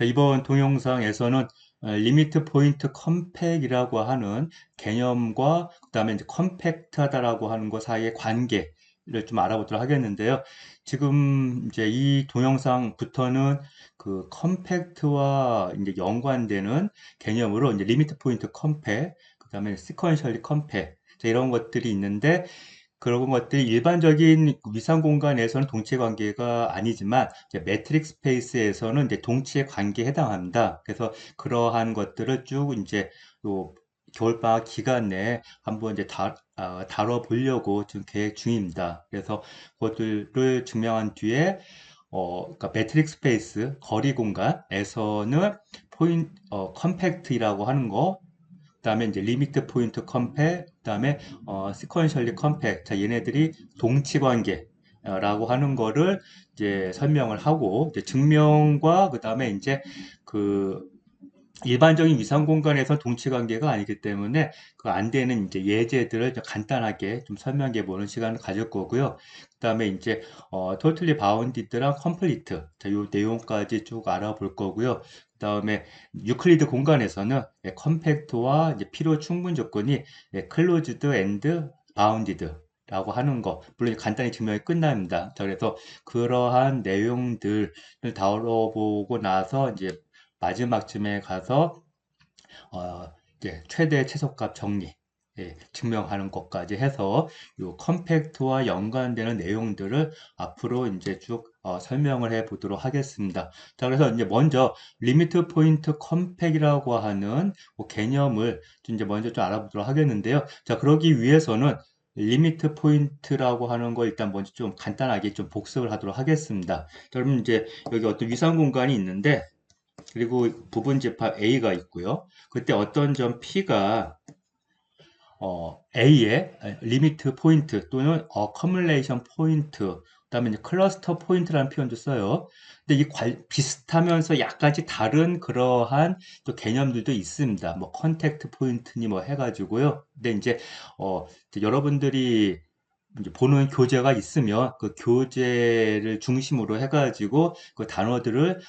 자, 이번 동영상에서는 리미트 포인트 컴팩이라고 하는 개념과 그다음에 이제 컴팩트하다라고 하는 것 사이의 관계를 좀 알아보도록 하겠는데요. 지금 이제 이 동영상부터는 그 컴팩트와 이제 연관되는 개념으로 이제 리미트 포인트 컴팩, 그다음에 시퀀셜리 컴팩 이런 것들이 있는데 그런 것들이 일반적인 위상 공간에서는 동체 관계가 아니지만 이제 매트릭 스페이스에서는 이제 동체 관계에 해당합니다. 그래서 그러한 것들을 쭉 이제 요 겨울방학 기간 내에 한번 이제 다뤄보려고 지금 계획 중입니다. 그래서 그것들을 증명한 뒤에 그러니까 매트릭 스페이스 거리 공간에서는 컴팩트라고 하는 거, 그다음에 이제 리미트 포인트 컴팩, 그다음에 시퀀셜리 컴팩. 자, 얘네들이 동치 관계라고 하는 거를 이제 설명을 하고 이제 증명과 그다음에 이제 그 일반적인 위상 공간에서 동치 관계가 아니기 때문에 그 안 되는 이제 예제들을 좀 간단하게 좀 설명해 보는 시간을 가질 거고요. 그다음에 이제 totally bounded랑 complete 자, 요 내용까지 쭉 알아볼 거고요. 그다음에 유클리드 공간에서는 컴팩트와 이제 필요 충분 조건이 closed and bounded 라고 하는 거, 물론 간단히 증명이 끝납니다. 자, 그래서 그러한 내용들을 다뤄보고 나서 이제 마지막쯤에 가서 이제 최대 최소값 정리 증명하는 것까지 해서 이 컴팩트와 연관되는 내용들을 앞으로 이제 쭉 설명을 해 보도록 하겠습니다. 자, 그래서 이제 먼저 리미트 포인트 컴팩이라고 하는 그 개념을 이제 먼저 좀 알아보도록 하겠는데요. 자, 그러기 위해서는 리미트 포인트라고 하는 거 일단 먼저 좀 간단하게 좀 복습을 하도록 하겠습니다. 자, 그러면 이제 여기 어떤 위상 공간이 있는데 그리고 부분 집합 A가 있고요. 그때 어떤 점 P가 A의 리미트 포인트 또는 어커뮬레이션 포인트, 그다음에 이제 클러스터 포인트라는 표현도 써요. 근데 비슷하면서 약간씩 다른 그러한 또 개념들도 있습니다. 뭐 컨택트 포인트니 뭐 해가지고요. 근데 이제 여러분들이 이제 보는 교재가 있으면 그 교재를 중심으로 해가지고 그 단어들을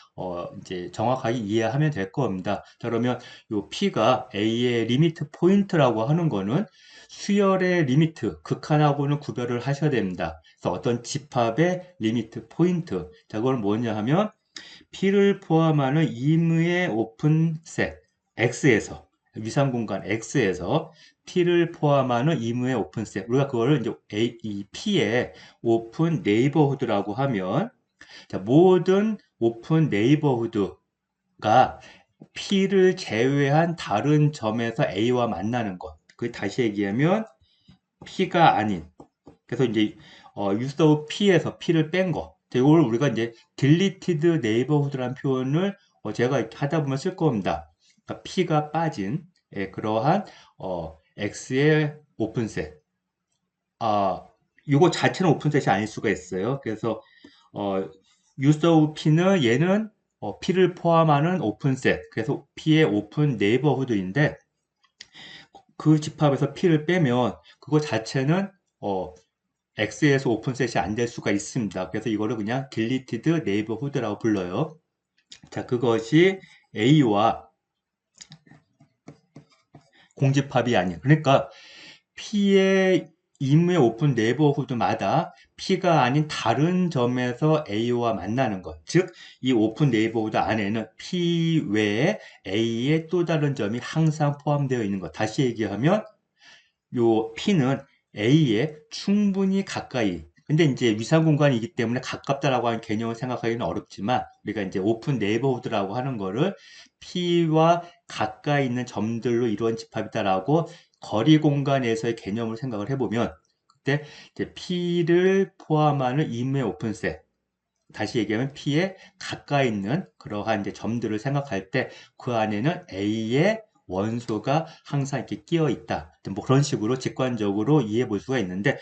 이제 정확하게 이해하면 될 겁니다. 자, 그러면 요 P가 A의 리미트 포인트라고 하는 거는 수열의 리미트, 극한하고는 구별을 하셔야 됩니다. 그래서 어떤 집합의 리미트 포인트. 자, 그건 뭐냐 하면 P를 포함하는 임의의 오픈셋 X에서 위상 공간 X에서 P를 포함하는 임의의 오픈셋 우리가 그거를 이제 이 P의 오픈 네이버후드라고 하면 자, 모든 오픈 네이버후드가 P를 제외한 다른 점에서 A와 만나는 것. 그 다시 얘기하면 P가 아닌 그래서 이제 use P에서 P를 뺀 거. 이걸 우리가 이제 deleted neighborhood라는 표현을 제가 하다 보면 쓸 겁니다. 그러니까 P가 빠진 그러한 X의 오픈셋. 이거 자체는 오픈셋이 아닐 수가 있어요. 그래서 어, use of P는 얘는 P를 포함하는 오픈셋. 그래서 P의 오픈 네이버후드인데 그 집합에서 P를 빼면 그거 자체는 X에서 오픈셋이 안 될 수가 있습니다. 그래서 이거를 그냥 deleted neighborhood라고 불러요. 자, 그것이 A와 공집합이 아닌. 그러니까 P의 임의 오픈 네이버후드마다 P가 아닌 다른 점에서 A와 만나는 것. 즉, 이 오픈 네이버후드 안에는 P 외에 A의 또 다른 점이 항상 포함되어 있는 것. 다시 얘기하면 요 P는 A에 충분히 가까이. 근데 이제 위상 공간이기 때문에 가깝다라고 하는 개념을 생각하기는 어렵지만 우리가 이제 오픈 네이버후드라고 하는 거를 P와 가까이 있는 점들로 이루어진 집합이다라고 거리 공간에서의 개념을 생각을 해보면 그때 이제 P를 포함하는 임의 오픈셋 다시 얘기하면 P에 가까이 있는 그러한 이제 점들을 생각할 때 그 안에는 A의 원소가 항상 이렇게 끼어 있다. 뭐 그런 식으로 직관적으로 이해해 볼 수가 있는데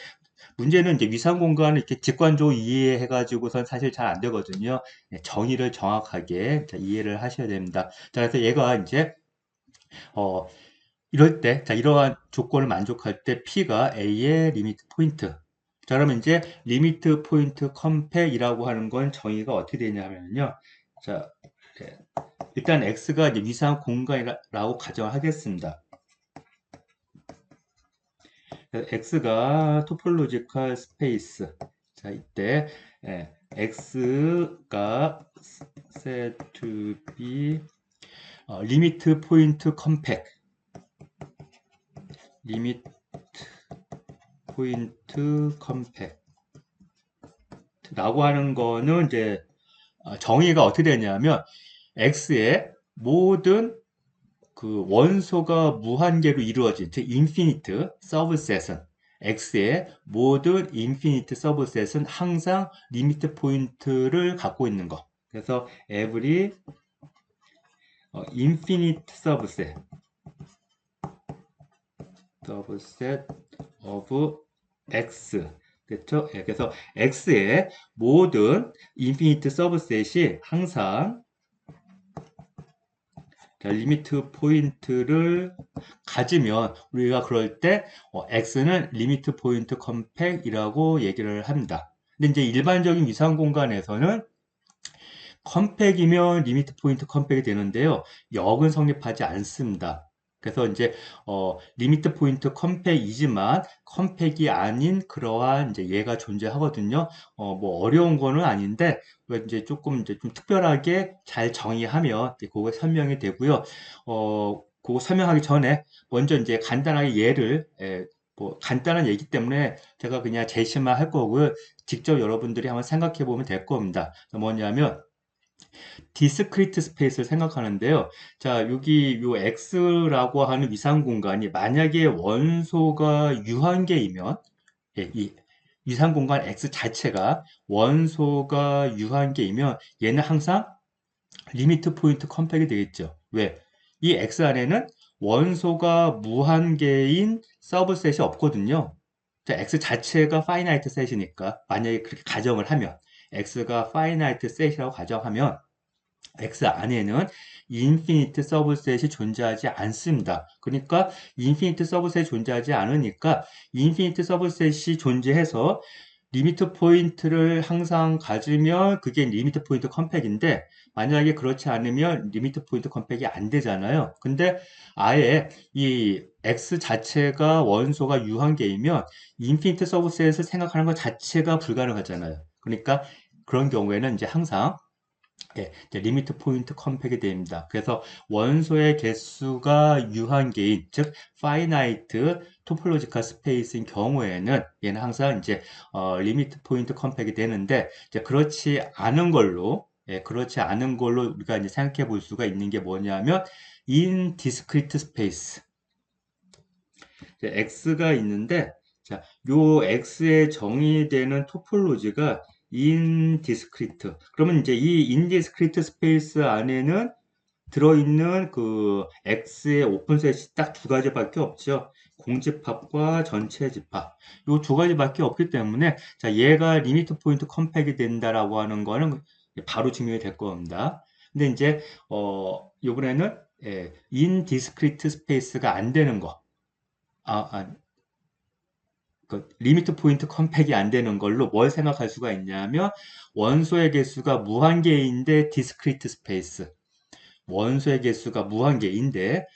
문제는 이제 위상 공간을 이렇게 직관적으로 이해해 가지고선 사실 잘 안 되거든요. 정의를 정확하게 이해를 하셔야 됩니다. 자, 그래서 얘가 이제 어 이럴 때, 자, 이러한 조건을 만족할 때 P가 A의 리미트 포인트. 자, 그러면 이제 리미트 포인트 컴팩이라고 하는 건 정의가 어떻게 되냐 하면요. 자, 이렇게. 일단 X가 이제 위상 공간이라고 가정을 하겠습니다. X가 토폴로지컬 스페이스. 자, 이때 X가 set to be 리미트 포인트 컴팩. 리미트 포인트 컴팩. 라고 하는 거는 이제 정의가 어떻게 되냐면 X의 모든 그 원소가 무한계로 이루어진 즉 인피니트 서브셋은 X의 모든 인피니트 서브셋은 항상 리미트 포인트를 갖고 있는 거. 그래서 every infinite subset of X. 그렇죠? 그래서 X의 모든 인피니트 서브셋이 항상 리미트 포인트를 가지면 우리가 그럴 때 X는 리미트 포인트 컴팩이라고 얘기를 합니다. 근데 이제 일반적인 위상 공간에서는 컴팩이면 리미트 포인트 컴팩이 되는데요. 역은 성립하지 않습니다. 그래서 이제 리미트 포인트 컴팩이지만 컴팩이 아닌 그러한 이제 예가 존재하거든요. 뭐 어려운 거는 아닌데 이제 조금 이제 좀 특별하게 잘 정의하면 이제 그거 설명이 되고요. 그거 설명하기 전에 먼저 이제 간단하게 예를 뭐 간단한 얘기 때문에 제가 그냥 제시만 할 거고요. 직접 여러분들이 한번 생각해 보면 될 겁니다. 뭐냐면 디스크리트 스페이스를 생각하는데요. 자, 여기 요 X라고 하는 위상 공간이 만약에 원소가 유한계이면 이 위상 공간 X 자체가 원소가 유한계이면 얘는 항상 리미트 포인트 컴팩이 되겠죠. 왜? 이 X 안에는 원소가 무한계인 서브셋이 없거든요. 자, X 자체가 파이나이트 셋이니까 만약에 그렇게 가정을 하면 X가 파이나이트 셋이라고 가정하면 X 안에는 인피니트 서브셋이 존재하지 않습니다. 그러니까 인피니트 서브셋이 존재하지 않으니까 인피니트 서브셋이 존재해서 리미트 포인트를 항상 가지면 그게 리미트 포인트 컴팩인데 만약에 그렇지 않으면 리미트 포인트 컴팩이 안 되잖아요. 근데 아예 이 X 자체가 원소가 유한계이면 인피니트 서브셋을 생각하는 것 자체가 불가능하잖아요. 그러니까 그런 경우에는 이제 항상 이제 리미트 포인트 컴팩이 됩니다. 그래서 원소의 개수가 유한계인, 즉 파이나이트 토폴로지컬 스페이스인 경우에는 얘는 항상 이제 리미트 포인트 컴팩이 되는데 이제 그렇지 않은 걸로 우리가 이제 생각해 볼 수가 있는 게 뭐냐면 in discrete space. X가 있는데 자, 요 X에 정의되는 토폴로지가 인디스크리트. 그러면 이제 이 인디스크리트 스페이스 안에는 들어있는 그 X의 오픈셋이 딱 두 가지밖에 없죠. 공집합과 전체 집합. 요 두 가지밖에 없기 때문에 자, 얘가 리미트 포인트 컴팩이 된다라고 하는 거는 바로 증명이 될 겁니다. 근데 이제 요번에는 인디스크리트 스페이스가 안 되는 거. 그 리미트 포인트 컴팩이 안 되는 걸로 뭘 생각할 수가 있냐면 원소의 개수가 무한계인데 디스크리트 스페이스. 원소의 개수가 무한계인데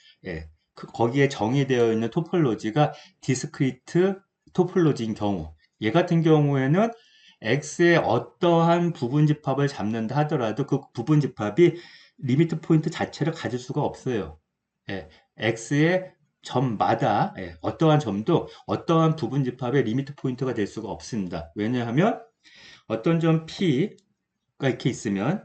거기에 정의되어 있는 토폴로지가 디스크리트 토폴로지인 경우 얘 같은 경우에는 X의 어떠한 부분 집합을 잡는다 하더라도 그 부분 집합이 리미트 포인트 자체를 가질 수가 없어요. X의 점마다 어떠한 점도 어떠한 부분 집합의 리미트 포인트가 될 수가 없습니다. 왜냐하면 어떤 점 P가 이렇게 있으면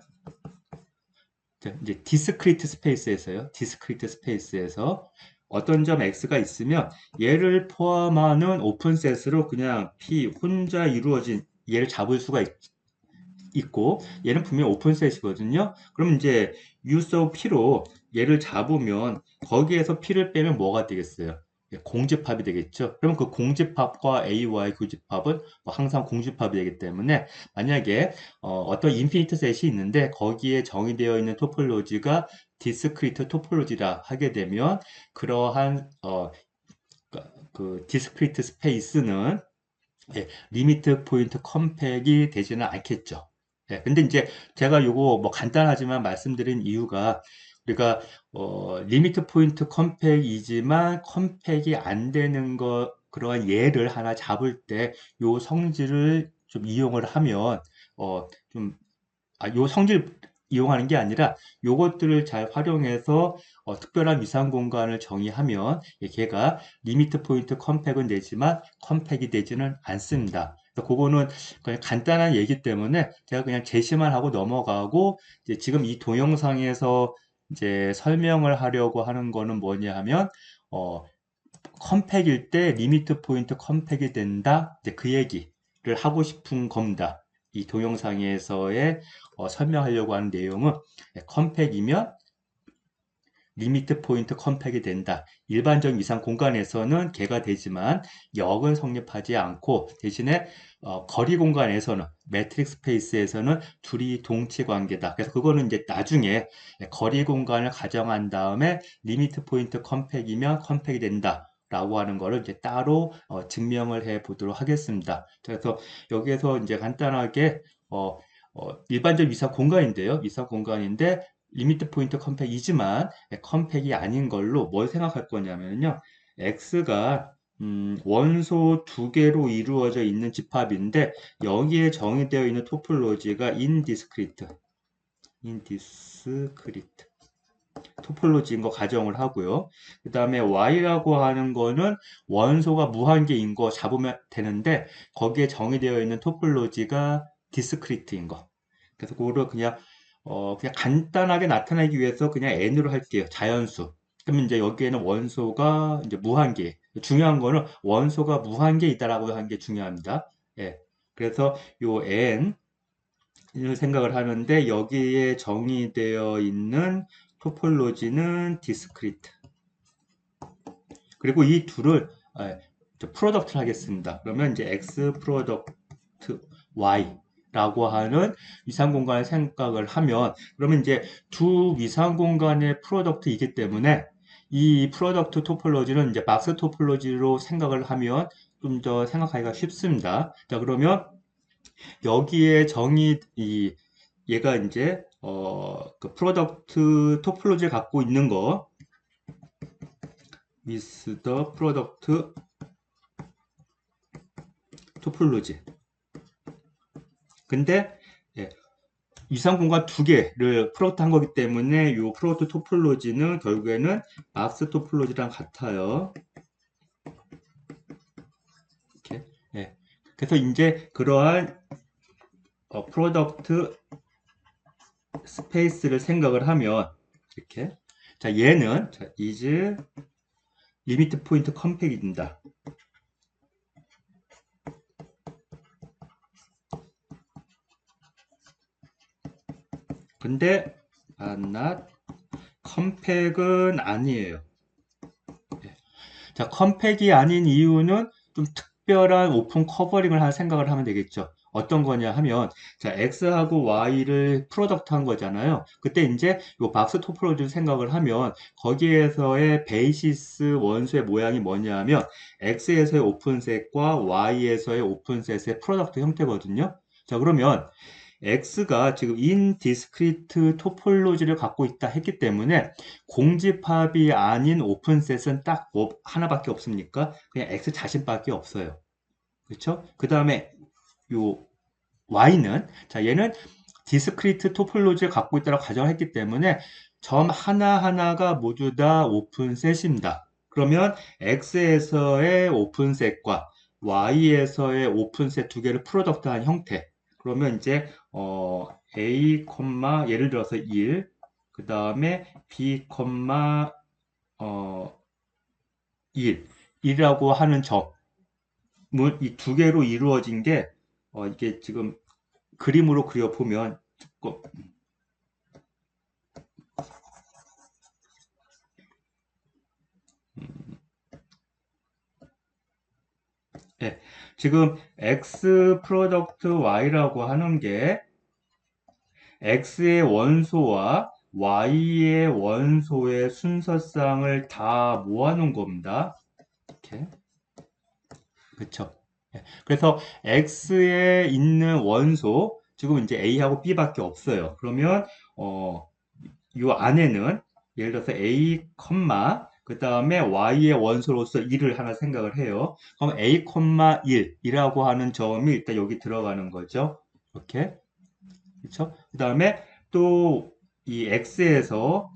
이제 디스크리트 스페이스에서요. 디스크리트 스페이스에서 어떤 점 X가 있으면 얘를 포함하는 오픈셋으로 그냥 P 혼자 이루어진 얘를 잡을 수가 있고 얘는 분명히 오픈셋이거든요. 그럼 이제 use of P로 얘를 잡으면 거기에서 P를 빼면 뭐가 되겠어요? 공집합이 되겠죠. 그럼 그 공집합과 AY 교집합은 뭐 항상 공집합이 되기 때문에 만약에 떤 인피니트 셋이 있는데 거기에 정의되어 있는 토폴로지가 디스크리트 토폴로지라 하게 되면 그러한 그 디스크리트 스페이스는 리미트 포인트 컴팩이 되지는 않겠죠. 근데 이제 제가 요거 뭐 간단하지만 말씀드린 이유가 그러니까 리미트 포인트 컴팩이지만 컴팩이 안 되는 거 그러한 예를 하나 잡을 때 요 성질을 좀 이용을 하면 좀 요 성질 이용하는 게 아니라 요것들을 잘 활용해서 특별한 위상 공간을 정의하면 걔가 리미트 포인트 컴팩은 되지만 컴팩이 되지는 않습니다. 그래서 그거는 그냥 간단한 얘기 때문에 제가 그냥 제시만 하고 넘어가고 이제 지금 이 동영상에서 이제 설명을 하려고 하는 거는 뭐냐 하면 어, 컴팩일 때 리미트 포인트 컴팩이 된다. 이제 그 얘기를 하고 싶은 겁니다. 이 동영상에서의 설명하려고 하는 내용은 컴팩이면 리미트 포인트 컴팩이 된다. 일반적 위상 공간에서는 개가 되지만 역은 성립하지 않고 대신에 거리 공간에서는 매트릭 스페이스에서는 둘이 동치 관계다. 그래서 그거는 이제 나중에 거리 공간을 가정한 다음에 리미트 포인트 컴팩이면 컴팩이 된다. 라고 하는 거를 이제 따로 증명을 해 보도록 하겠습니다. 그래서 여기에서 이제 간단하게 일반적 위상 공간인데요. 위상 공간인데 리미트 포인트 컴팩이지만 컴팩이 아닌 걸로 뭘 생각할 거냐면요. X가 원소 두 개로 이루어져 있는 집합인데 여기에 정의되어 있는 토폴로지가 인디스크리트 토폴로지인 거 가정을 하고요. 그 다음에 Y라고 하는 거는 원소가 무한계인 거 잡으면 되는데 거기에 정의되어 있는 토폴로지가 디스크리트인 거. 그래서 그거를 그냥 간단하게 나타내기 위해서 그냥 n으로 할게요. 자연수. 그러면 이제 여기에는 원소가 이제 무한계. 중요한 거는 원소가 무한계 있다라고 하는 게 중요합니다. 예. 그래서 요 n을 생각을 하는데 여기에 정의되어 있는 토폴로지는 디스크리트. 그리고 이 둘을 프로덕트를 하겠습니다. 그러면 이제 x 프로덕트 y 라고 하는 위상 공간을 생각을 하면 그러면 이제 두 위상 공간의 프로덕트이기 때문에 이 프로덕트 토폴로지는 이제 박스 토폴로지로 생각을 하면 좀 더 생각하기가 쉽습니다. 자, 그러면 여기에 얘가 이제 그 프로덕트 토폴로지를 갖고 있는 거 with the product 토폴로지. 근데 위상 공간 두 개를 프로덕트 한 거기 때문에 이 프로덕트 토폴로지는 결국에는 박스 토폴로지랑 같아요. 이렇게. 예. 그래서 이제 그러한 프로덕트 스페이스를 생각을 하면 이렇게 자 얘는 is 리미트 포인트 컴팩입니다. 근데 not 컴팩은 아니에요. 자, 컴팩이 아닌 이유는 좀 특별한 오픈 커버링을 할 생각을 하면 되겠죠. 어떤 거냐 하면, 자, X하고 Y를 프로덕트 한 거잖아요. 그때 이제 요 박스 토폴로지를 생각을 하면, 거기에서의 베이시스 원소의 모양이 뭐냐 하면, X에서의 오픈셋과 Y에서의 오픈셋의 프로덕트 형태거든요. 자, 그러면, X가 지금 인디스크리트 토폴로지를 갖고 있다 했기 때문에 공집합이 아닌 오픈셋은 딱 하나밖에 없습니까? 그냥 X 자신밖에 없어요. 그렇죠? 그 다음에 요 Y는 자 얘는 디스크리트 토폴로지를 갖고 있다고 가정했기 때문에 점 하나하나가 모두 다 오픈셋입니다. 그러면 X에서의 오픈셋과 Y에서의 오픈셋 두 개를 프로덕트한 형태. 그러면 이제 A, 예를 들어서 1, 그 다음에 B, 1, 1이라고 하는 점은 이 두 개로 이루어진 게 이게 지금 그림으로 그려보면 네, 지금 X 프로덕트 Y라고 하는 게 X의 원소와 Y의 원소의 순서쌍을 다 모아놓은 겁니다. 이렇게. 그쵸. 예, 그래서 X에 있는 원소, 지금 이제 A하고 B밖에 없어요. 그러면, 요 안에는 예를 들어서 A, 그 다음에 Y의 원소로서 1을 하나 생각을 해요. 그럼 A, 1이라고 하는 점이 일단 여기 들어가는 거죠. 이렇게. 그렇죠? 그 다음에 또 이 X에서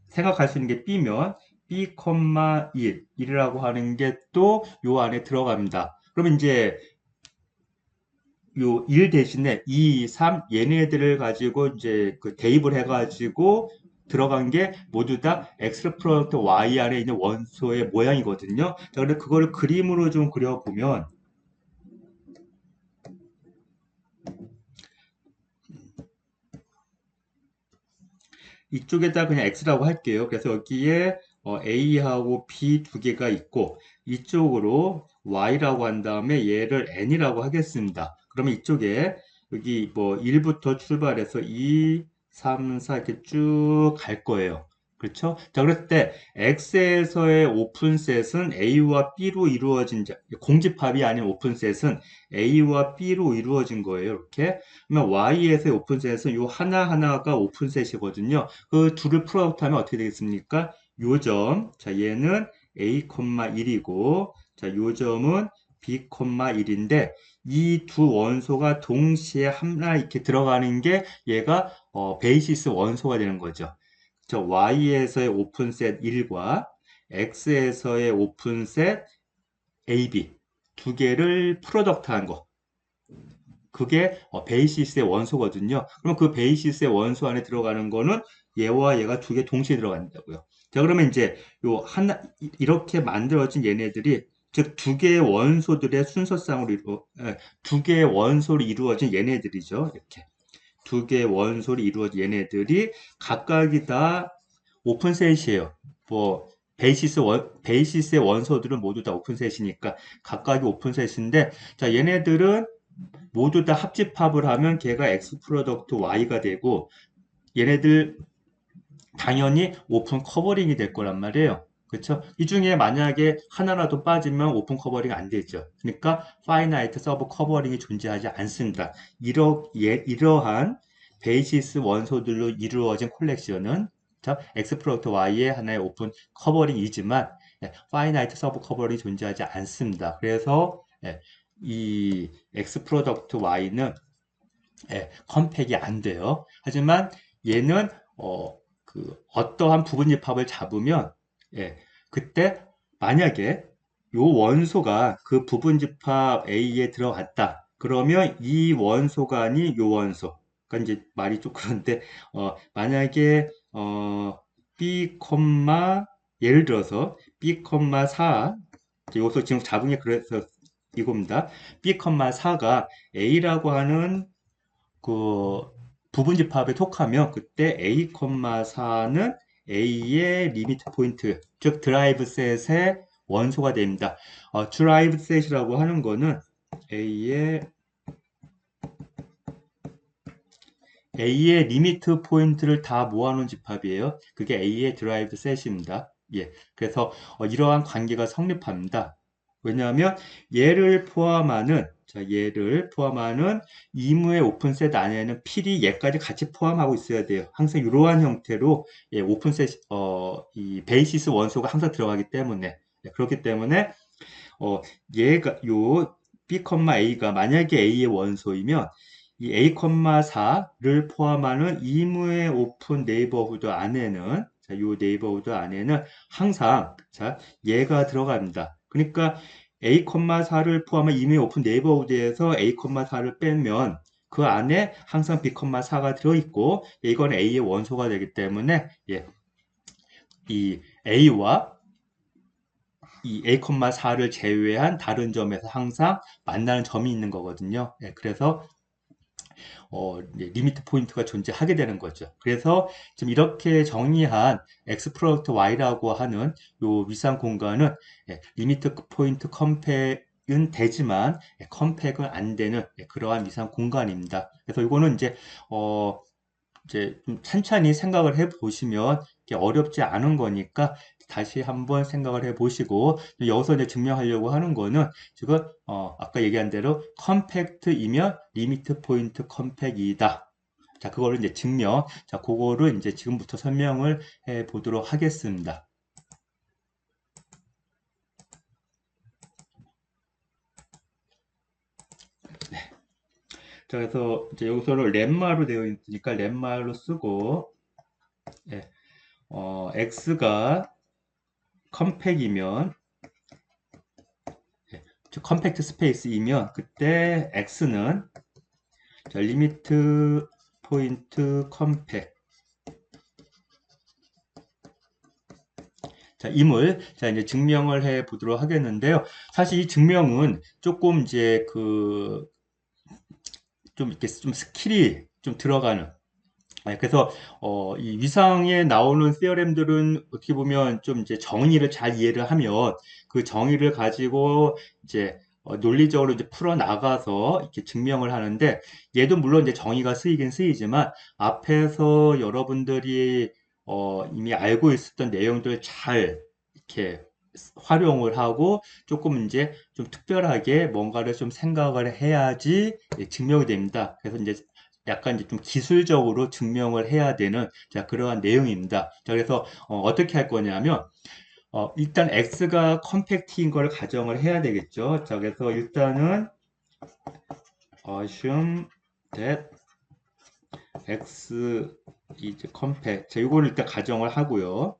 생각할 수 있는 게 B면 B, 1이라고 하는 게 또 요 안에 들어갑니다. 그러면 이제 요 1 대신에 2, 3 얘네들을 가지고 이제 그 대입을 해가지고 들어간 게 모두 다 X 프로덕트 Y 안에 있는 원소의 모양이거든요. 자, 근데 그거를 그림으로 좀 그려보면 이쪽에다 그냥 X라고 할게요. 그래서 여기에 A하고 B 두 개가 있고 이쪽으로 Y라고 한 다음에 얘를 N이라고 하겠습니다. 그러면 이쪽에 여기 뭐 1부터 출발해서 2, 3, 4 이렇게 쭉 갈 거예요. 그렇죠? 자, 그럴 때 X에서의 오픈셋은 A와 B로 이루어진 공집합이 아닌 오픈셋은 A와 B로 이루어진 거예요. 이렇게. 그러면 Y에서의 오픈셋은 요 하나하나가 오픈셋이거든요. 그 둘을 프로덕트하면 어떻게 되겠습니까? 요 점, 자 얘는 A, 1이고 자 요 점은 B, 1인데 이 두 원소가 동시에 하나 이렇게 들어가는 게 얘가 베이시스 원소가 되는 거죠. 저 Y에서의 오픈셋 1과 X에서의 오픈셋 AB 두 개를 프로덕트한 거. 그게 베이시스의 원소거든요. 그럼 그 베이시스의 원소 안에 들어가는 거는 얘와 얘가 두 개 동시에 들어간다고요. 자, 그러면 이제 요 하나 이렇게 만들어진 얘네들이 즉 두 개의 원소들의 순서상으로 두 개의 원소로 이루어진 얘네들이죠. 이렇게 두 개의 원소로 이루어진 얘네들이 각각이 다 오픈셋이에요. 뭐 베이시스의 원소들은 모두 다 오픈셋이니까 각각이 오픈셋인데 자 얘네들은 모두 다 합집합을 하면 걔가 X 프로덕트 Y가 되고 얘네들 당연히 오픈 커버링이 될 거란 말이에요. 그렇죠? 이 중에 만약에 하나라도 빠지면 오픈 커버링 안 되죠. 그러니까 파이나이트 서브 커버링이 존재하지 않습니다. 이러한 베이시스 원소들로 이루어진 콜렉션은 X 프로덕트 Y의 하나의 오픈 커버링이지만 파이나이트 서브 커버링이 존재하지 않습니다. 그래서 이 X 프로덕트 Y는 컴팩이 안 돼요. 하지만 얘는 어떠한 부분집합을 잡으면 그때 만약에 요 원소가 그 부분집합 A에 들어갔다. 그러면 이 원소가 아닌 요 원소. 그러니까 이제 말이 좀 그런데 만약에 B, 예를 들어서 B, 4 여기서 지금 잡은 게 그래서 이겁니다. B, 4가 A라고 하는 그 부분집합에 속하면 그때 A, 4는 A의 리미트 포인트, 즉 드라이브 셋의 원소가 됩니다. 드라이브 셋이라고 하는 거는 A의 리미트 포인트를 다 모아놓은 집합이에요. 그게 A의 드라이브 셋입니다. 예, 그래서 이러한 관계가 성립합니다. 왜냐하면 얘를 포함하는 이무의 오픈셋 안에는 필히 얘까지 같이 포함하고 있어야 돼요. 항상 이러한 형태로 오픈셋 이 베이시스 원소가 항상 들어가기 때문에 그렇기 때문에 얘가 요 B, A가 만약에 A의 원소이면 이 A, 4를 포함하는 이무의 오픈 네이버후드 안에는 자, 요 네이버후드 안에는 항상 자, 얘가 들어갑니다. 그러니까 A, 4를 포함한 이무의 오픈 네이버후드에서 A, 4를 빼면 그 안에 항상 B, 4가 들어있고 이건 A의 원소가 되기 때문에 이 A와 이 A,4를 제외한 다른 점에서 항상 만나는 점이 있는 거거든요. 그래서 리미트 포인트가 존재하게 되는 거죠. 그래서 지금 이렇게 정의한 X 프로덕트 Y라고 하는 요 위상 공간은 리미트 포인트 컴팩은 되지만 컴팩은 안 되는 그러한 위상 공간입니다. 그래서 이거는 이제 좀 찬찬히 생각을 해 보시면 어렵지 않은 거니까 다시 한번 생각을 해 보시고 여기서 이제 증명하려고 하는 거는 지금 아까 얘기한 대로 컴팩트이면 리미트 포인트 컴팩이다. 자, 그거를 이제 증명. 자, 그거를 이제 지금부터 설명을 해 보도록 하겠습니다. 자, 그래서 이제 여기서는 렛마로 되어 있으니까 렛마로 쓰고, 예, x가 컴팩이면, 예, 컴팩트 스페이스이면 그때 x는 자, 리미트 포인트 컴팩 자, 임을 자 이제 증명을 해 보도록 하겠는데요. 사실 이 증명은 조금 이제 그 좀 이렇게 좀 스킬이 좀 들어가는 그래서 이 위상에 나오는 theorem들은 어떻게 보면 좀 이제 정의를 잘 이해를 하면 그 정의를 가지고 이제 논리적으로 이제 풀어 나가서 이렇게 증명을 하는데 얘도 물론 이제 정의가 쓰이긴 쓰이지만 앞에서 여러분들이 이미 알고 있었던 내용들 잘 이렇게 활용을 하고 조금 이제 좀 특별하게 뭔가를 좀 생각을 해야지 증명이 됩니다. 그래서 이제 약간 이제 좀 기술적으로 증명을 해야 되는 자 그러한 내용입니다. 자 그래서 떻게 할 거냐면 일단 x가 컴팩트인 걸 가정을 해야 되겠죠. 자 그래서 일단은 assume that x is compact. 자 이거를 일단 가정을 하고요.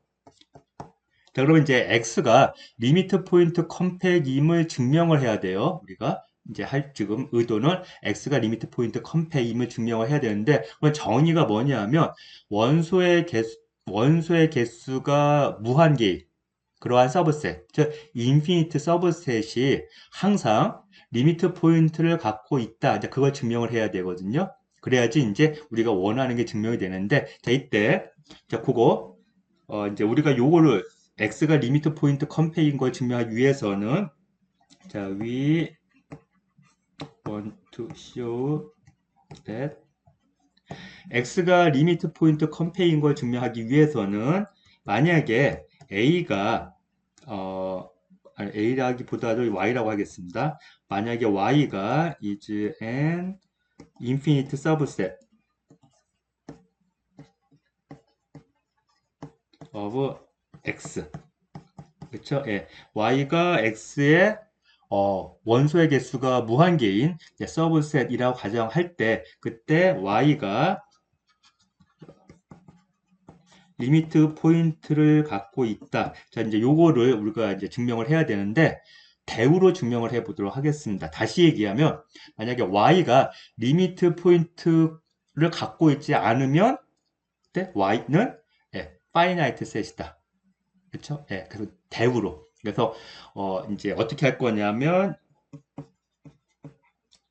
자 그러면 이제 x가 리미트 포인트 컴팩임을 증명을 해야 돼요. 우리가 이제 지금 의도는 x가 리미트 포인트 컴팩임을 증명을 해야 되는데 그럼 정의가 뭐냐면 원소의 개수가 무한계인 그러한 서브셋, 즉 인피니트 서브셋이 항상 리미트 포인트를 갖고 있다. 이제 그걸 증명을 해야 되거든요. 그래야지 이제 우리가 원하는 게 증명이 되는데 자 이때 자 그거 이제 우리가 요거를 x가 리미트 포인트 컴팩인 걸 증명하기 위해서는 자 we want to show that x가 리미트 포인트 컴팩인 걸 증명하기 위해서는 만약에 a가 아니, a라기보다도 y라고 하겠습니다. 만약에 y가 is an infinite subset of x 그렇죠? 예. y가 x의 원소의 개수가 무한계인 서브셋이라고 가정할 때 그때 y가 리미트 포인트를 갖고 있다. 자, 이제 요거를 우리가 이제 증명을 해야 되는데 대우로 증명을 해 보도록 하겠습니다. 다시 얘기하면 만약에 y가 리미트 포인트를 갖고 있지 않으면 그때 y는 파이나이트 셋이다. 그렇죠? 예. 그래서 대우로. 그래서 이제 어떻게 할 거냐면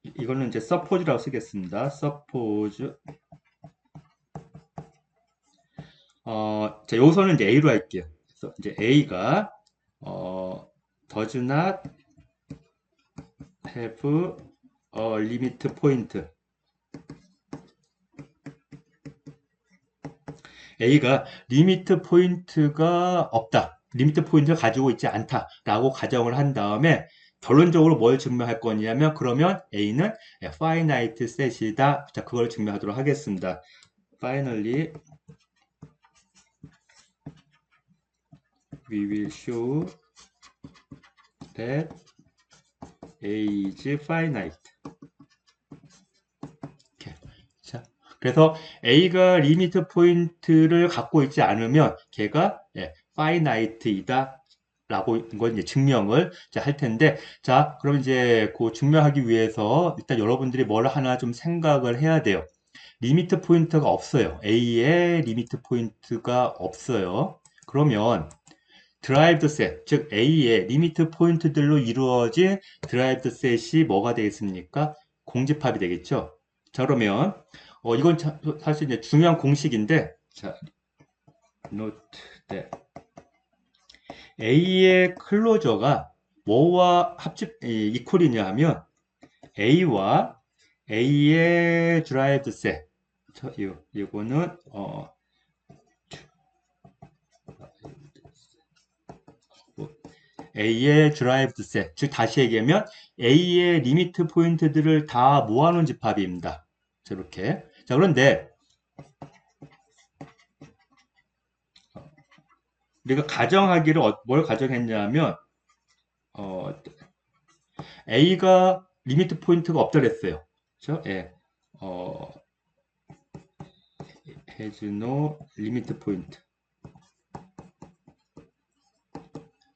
이거는 이제 suppose라고 쓰겠습니다. suppose 자, 여기서는 이제 A로 할게요. 그래서 이제 A가 does not have a limit point. A가 리미트 포인트가 없다. 리미트 포인트를 가지고 있지 않다라고 가정을 한 다음에 결론적으로 뭘 증명할 거냐면 그러면 A는 finite set이다. 자, 그걸 증명하도록 하겠습니다. Finally, we will show that A is finite. 이렇게. 자, 그래서 A가 리미트 포인트를 갖고 있지 않으면 걔가 finite이다. 라고 이건 이제 증명을 할 텐데 자 그럼 이제 그 증명하기 위해서 일단 여러분들이 뭘 하나 좀 생각을 해야 돼요. 리미트 포인트가 없어요. A에 리미트 포인트가 없어요. 그러면 드라이브드 셋, 즉 A의 리미트 포인트들로 이루어진 드라이브드 셋이 뭐가 되겠습니까? 공집합이 되겠죠. 자 그러면 이건 사실 이제 중요한 공식인데 자 note that A의 클로저가 뭐와 이퀄이냐 하면 A와 A의 드라이브드 셋 이거는 A의 드라이브드 셋 즉 다시 얘기하면 A의 리미트 포인트들을 다 모아놓은 집합입니다. 이렇게 자 그런데 우리가 가정하기를 뭘 가정했냐면 어, A가 리미트 포인트가 없다 그랬어요. 그렇죠? 예. 어, has no limit point.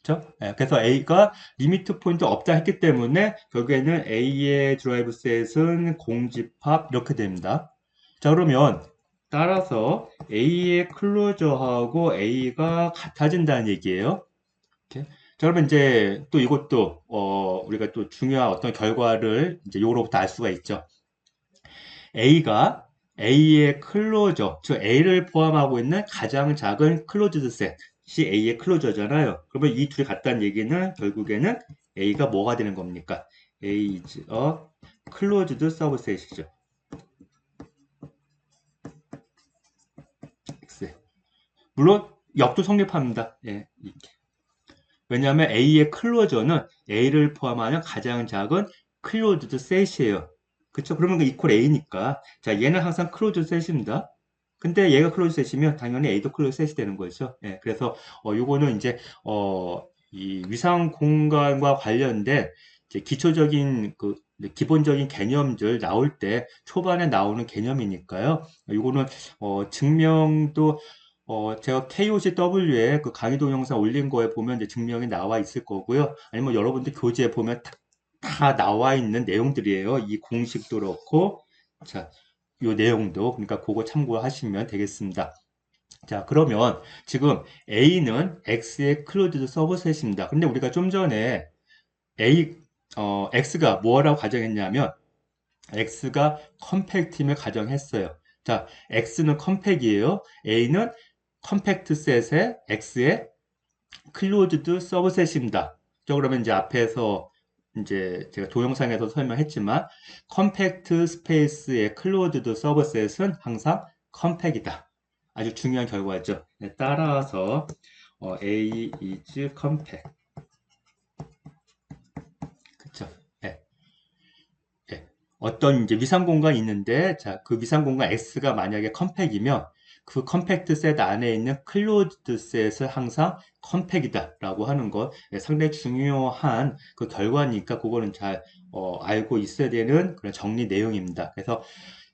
그렇죠? 예, 그래서 A가 리미트 포인트 없다 했기 때문에 결국에는 A의 드라이브 셋은 공집합 이렇게 됩니다. 자, 그러면 따라서 A의 클로저하고 A가 같아진다는 얘기예요. 이렇게. 자, 그러면 이제 또 이것도 우리가 또 중요한 어떤 결과를 이제 요로부터 알 수가 있죠. A가 A의 클로저, 즉 A를 포함하고 있는 가장 작은 클로즈드 셋이 A의 클로저잖아요. 그러면 이 둘이 같다는 얘기는 결국에는 A가 뭐가 되는 겁니까? A is a closed subset이죠. X. 물론 역도 성립합니다. 예, 이렇게. 왜냐하면 A의 클로저는 A를 포함하는 가장 작은 클로즈드 셋이에요. 그쵸? 그러면 그 이퀄 A니까. 자, 얘는 항상 클로즈드 셋입니다. 근데 얘가 클로즈 셋이면 당연히 A도 클로즈 셋이 되는 거죠. 예, 그래서 요거는 이제 이 위상 공간과 관련된 이제 기초적인 그 기본적인 개념들 나올 때 초반에 나오는 개념이니까요. 요거는 증명도 제가 KOCW에 그 강의 동영상 올린 거에 보면 이제 증명이 나와 있을 거고요. 아니면 여러분들 교재에 보면 다 나와 있는 내용들이에요. 이 공식도 그렇고, 자, 요 내용도, 그러니까 그거 참고하시면 되겠습니다. 자, 그러면 지금 A는 X의 클로즈드 서브셋입니다. 근데 우리가 좀 전에 X가 뭐라고 가정했냐면, X가 컴팩트임을 가정했어요. 자, X는 컴팩이에요. A는 컴팩트 셋의 X의 클로즈드 서브셋입니다. 자, 그러면 이제 앞에서 이제 제가 동영상에서 설명했지만 컴팩트 스페이스의 클로즈드 서브셋은 항상 컴팩이다. 아주 중요한 결과죠. 네, 따라서 A is compact. 그쵸? 네, 네. 어떤 이제 위상 공간이 있는데, 자, 그 위상 공간 X가 만약에 컴팩이면 그 컴팩트 셋 안에 있는 클로즈드 셋을 항상 컴팩이다라고 하는 것 상당히 중요한 그 결과니까 그거는 잘 알고 있어야 되는 그런 정리 내용입니다. 그래서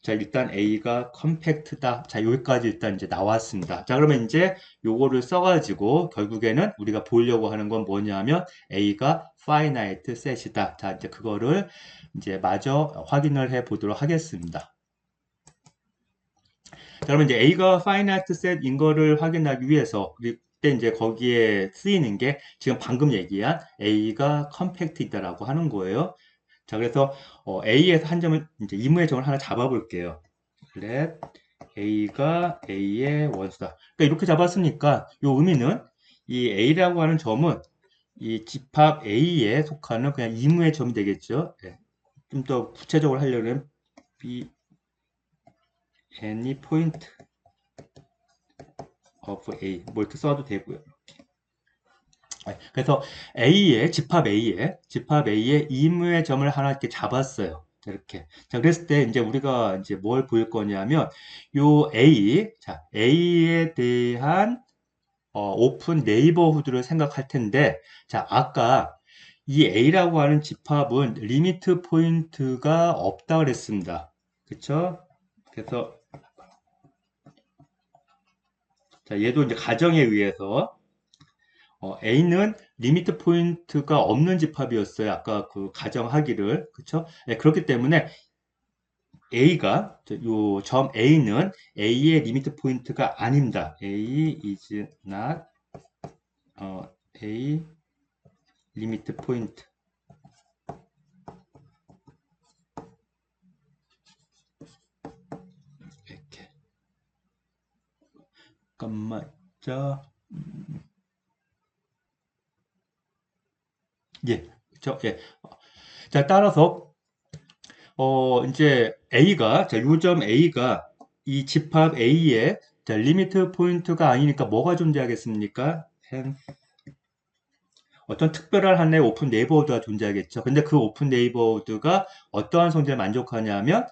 자, 일단 A가 컴팩트다. 자, 여기까지 일단 이제 나왔습니다. 자, 그러면 이제 요거를 써가지고 결국에는 우리가 보려고 하는 건 뭐냐면 A가 finite set이다. 자, 이제 그거를 이제 마저 확인을 해 보도록 하겠습니다. 자, 그러면 이제 A가 finite set인 거를 확인하기 위해서 그때 이제 거기에 쓰이는 게 지금 방금 얘기한 A가 컴팩트이다라고 하는 거예요. 자, 그래서 A에서 한 점을 이제 이무의 점을 하나 잡아볼게요. let A가 A의 원수다. 그러니까 이렇게 잡았으니까 이 의미는 이 A라고 하는 점은 이 집합 A에 속하는 그냥 이무의 점이 되겠죠. 네. 좀 더 구체적으로 하려면 B any point of A 뭐 이렇게 써도 되고요. 네. 그래서 집합 A의 이무의 점을 하나 이렇게 잡았어요. 이렇게. 자, 그랬을 때 이제 우리가 이제 뭘 볼 거냐면 요 A에 대한 오픈 네이버후드를 생각할 텐데, 자, 아까 이 A라고 하는 집합은 리미트 포인트가 없다 그랬습니다. 그쵸? 그래서, 자, 얘도 이제 가정에 의해서, A는 리미트 포인트가 없는 집합이었어요. 아까 그 가정하기를. 그쵸? 네, 그렇기 때문에 A가, 요 점 A는 A의 리미트 포인트가 아닙니다. A is not, A 리미트 포인트. 이렇게. 잠깐만, 자, 예, 예. 자, 따라서, 이제 A가, 자, 요점 A가 이 집합 A의 자, 리미트 포인트가 아니니까 뭐가 존재하겠습니까? 어떤 특별한 하나의 오픈 네이버호드가 존재하겠죠. 근데 그 오픈 네이버호드가 어떠한 성질을 만족하냐면,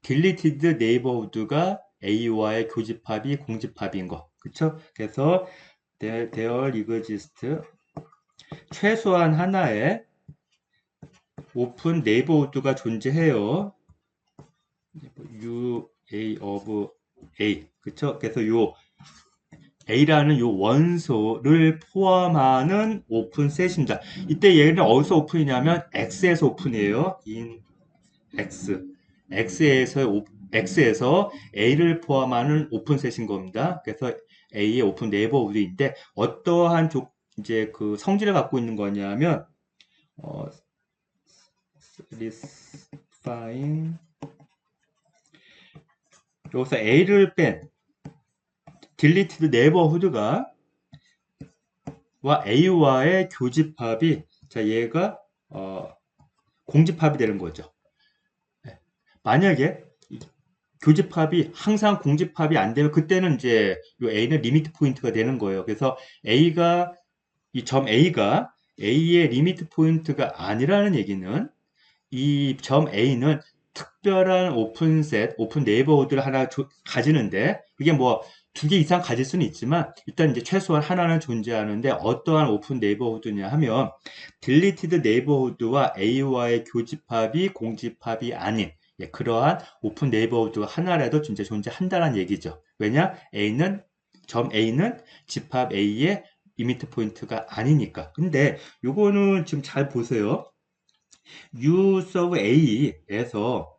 딜리티드 네이버호드가 A와의 교집합이 공집합인 거. 그쵸? 그래서 there exists 최소한 하나의 오픈 네이버후드가 존재해요. UA of A. 그쵸? 그래서 요 A라는 요 원소를 포함하는 오픈셋입니다. 이때 얘는 어디서 오픈이냐면 X에서 오픈이에요. in X. X에서 A를 포함하는 오픈셋인 겁니다. 그래서 A의 오픈 네이버후드인데 어떠한 이제 그 성질을 갖고 있는 거냐면 satisfying 여기서 A를 뺀 deleted neighborhood가 A와의 교집합이 자 얘가 공집합이 되는 거죠. 만약에 교집합이 항상 공집합이 안 되면 그때는 이제 요 A는 리미트 포인트가 되는 거예요. 그래서 A가 이 점 A가 A의 리미트 포인트가 아니라는 얘기는 이 점 A는 특별한 오픈셋, 오픈 네이버후드를 하나 가지는데 그게 뭐 두 개 이상 가질 수는 있지만 일단 이제 최소한 하나는 존재하는데 어떠한 오픈 네이버후드냐 하면 딜리티드 네이버후드와 A와의 교집합이 공집합이 아닌 그러한 오픈 네이버후드가 하나라도 진짜 존재한다는 얘기죠. 왜냐? 점 A는 집합 A의 리미트 포인트가 아니니까. 근데 요거는 지금 잘 보세요. U sub A에서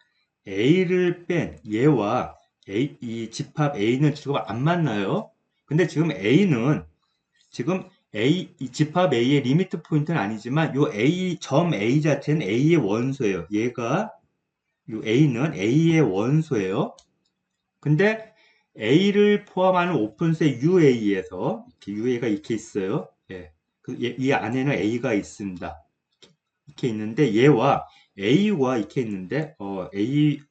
A를 뺀 얘와 이 집합 A는 지금 안 만나요. 근데 지금 A는 지금 이 집합 A의 리미트 포인트는 아니지만 요 점 A 자체는 A의 원소예요. 얘가 요 A는 A의 원소예요. 근데 A를 포함하는 오픈셋 UA에서 UA가 이렇게 있어요. 예. 이 안에는 A가 있습니다. 이렇게 있는데 얘와 A와 이렇게 있는데 A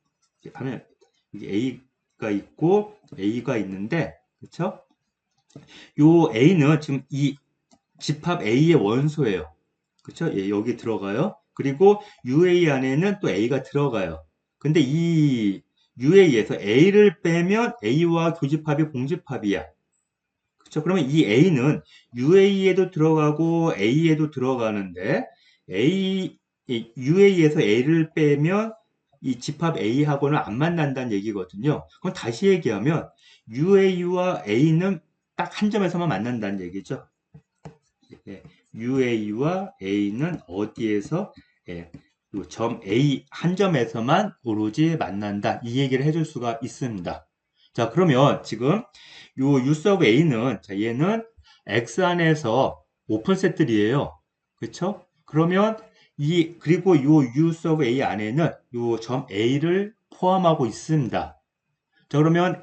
하면 A가 있고 A가 있는데 그렇죠? 요 A는 지금 이 집합 A의 원소예요. 그렇죠? 예, 여기 들어가요. 그리고 UA 안에는 또 A가 들어가요. 근데 이 UA에서 A를 빼면 A와 교집합이 공집합이야. 그렇죠? 그러면 이 A는 UA에도 들어가고 A에도 들어가는데 UA에서 A를 빼면 이 집합 A하고는 안 만난다는 얘기거든요. 그럼 다시 얘기하면 UA와 A는 딱 한 점에서만 만난다는 얘기죠. 예, UA와 A는 어디에서 점 A 한 점에서만 오로지 만난다. 이 얘기를 해줄 수가 있습니다. 자, 그러면 지금 요 U sub A는 자, 얘는 X 안에서 오픈 셋들이에요. 그렇죠? 그러면 그리고 요 U sub A 안에는 요 점 A를 포함하고 있습니다. 자, 그러면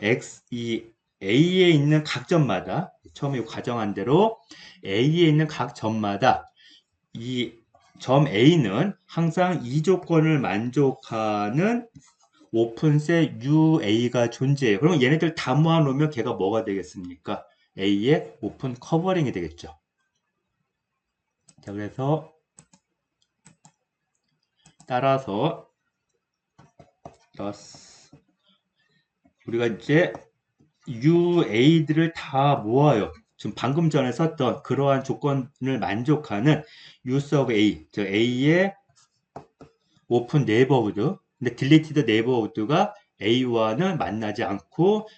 이 A에 있는 각 점마다 처음에 가정한 대로 A에 있는 각 점마다 이 점 A는 항상 이 조건을 만족하는 오픈셋 UA가 존재해요. 그러면 얘네들 다 모아놓으면 걔가 뭐가 되겠습니까? A의 오픈 커버링이 되겠죠. 자, 그래서 따라서 우리가 이제 UA들을 다 모아요. 지금 방금 전에 썼던 그러한 조건을 만족하는 U sub A, 즉 A의 오픈 네이버후드, 근데 딜리티드 네이버후드가 A와는 만나지 않고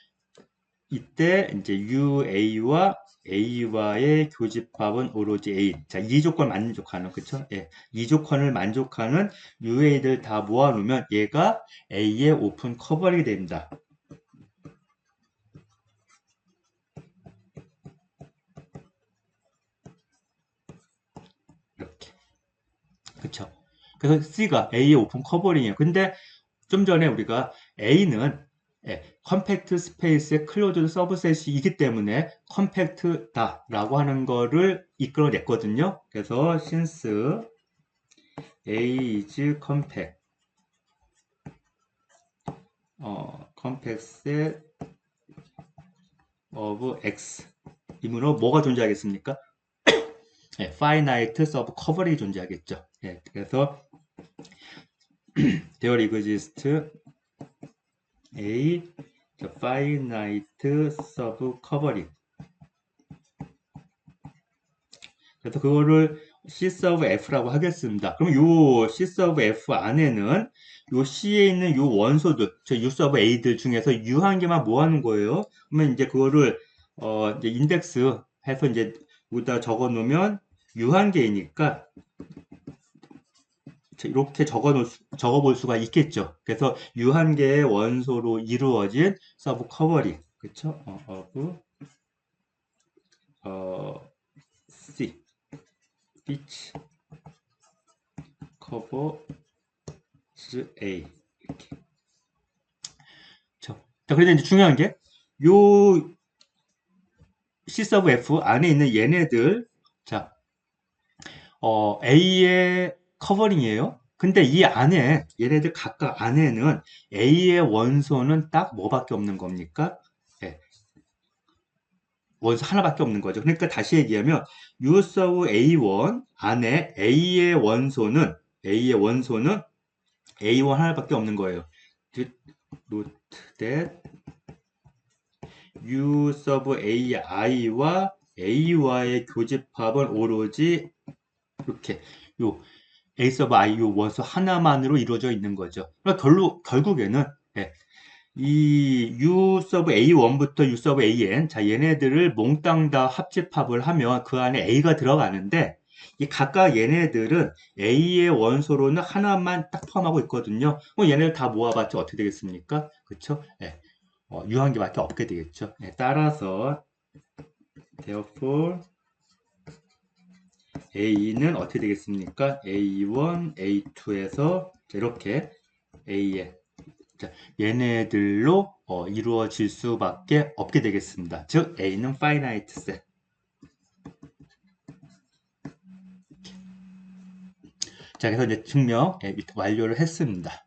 이때 이제 UA와 A와의 교집합은 오로지 A. 자, 이 조건 만족하는, 그쵸? 예. 이 조건을 만족하는 UA들 다 모아놓으면 얘가 A의 오픈 커버링이 됩니다. 이렇게. 그쵸? 그래서 C가 A의 오픈 커버링이에요. 근데 좀 전에 우리가 A는 컴팩트 스페이스의 클로즈드 서브셋이기 때문에 컴팩트다라고 하는 거를 이끌어냈거든요. 그래서 since A is compact, compact set of X 이므로 뭐가 존재하겠습니까? finite sub cover이 존재하겠죠. 그래서 there exists a finite sub covering 그래서 그거를 C sub F라고 하겠습니다. 그럼 요 C sub F 안에는 요 C에 있는 요 원소들, 저 U sub A들 중에서 U 한 개만 모아놓은 거예요. 그러면 이제 그거를 이제 인덱스 해서 이제 여기다 적어 놓으면 U 한 개이니까 이렇게 적어 볼 수가 있겠죠. 그래서 U 한 개의 원소로 이루어진 서브 커버링, 그쵸? of C, each covers A. 이렇게. 자, 그런데 이제 중요한 게, 요 C sub F 안에 있는 얘네들, 자, A의 커버링이에요. 근데 이 안에, 얘네들 각각 안에는 A의 원소는 딱 뭐밖에 없는 겁니까? 예, 원소 하나밖에 없는 거죠. 그러니까 다시 얘기하면, U sub A1 안에 A의 원소는 A1 하나밖에 없는 거예요. note that U sub AI와 A와의 교집합은 오로지 이렇게 요 A sub I 요 원소 하나만으로 이루어져 있는 거죠. 그러니까 결국에는 예, 이 U sub A1부터 U sub AN 자 얘네들을 몽땅 다 합집합을 하면 그 안에 A가 들어가는데 이 각각 얘네들은 A의 원소로는 하나만 딱 포함하고 있거든요. 얘네들 다 모아봤자 어떻게 되겠습니까? 그쵸? 예. 유한 개밖에 없게 되겠죠. 네, 따라서 therefore A는 어떻게 되겠습니까? A1, A2에서 이렇게 A의 얘네들로 이루어질 수밖에 없게 되겠습니다. 즉 A는 finite set. 자, 그래서 이제 증명 완료를 했습니다.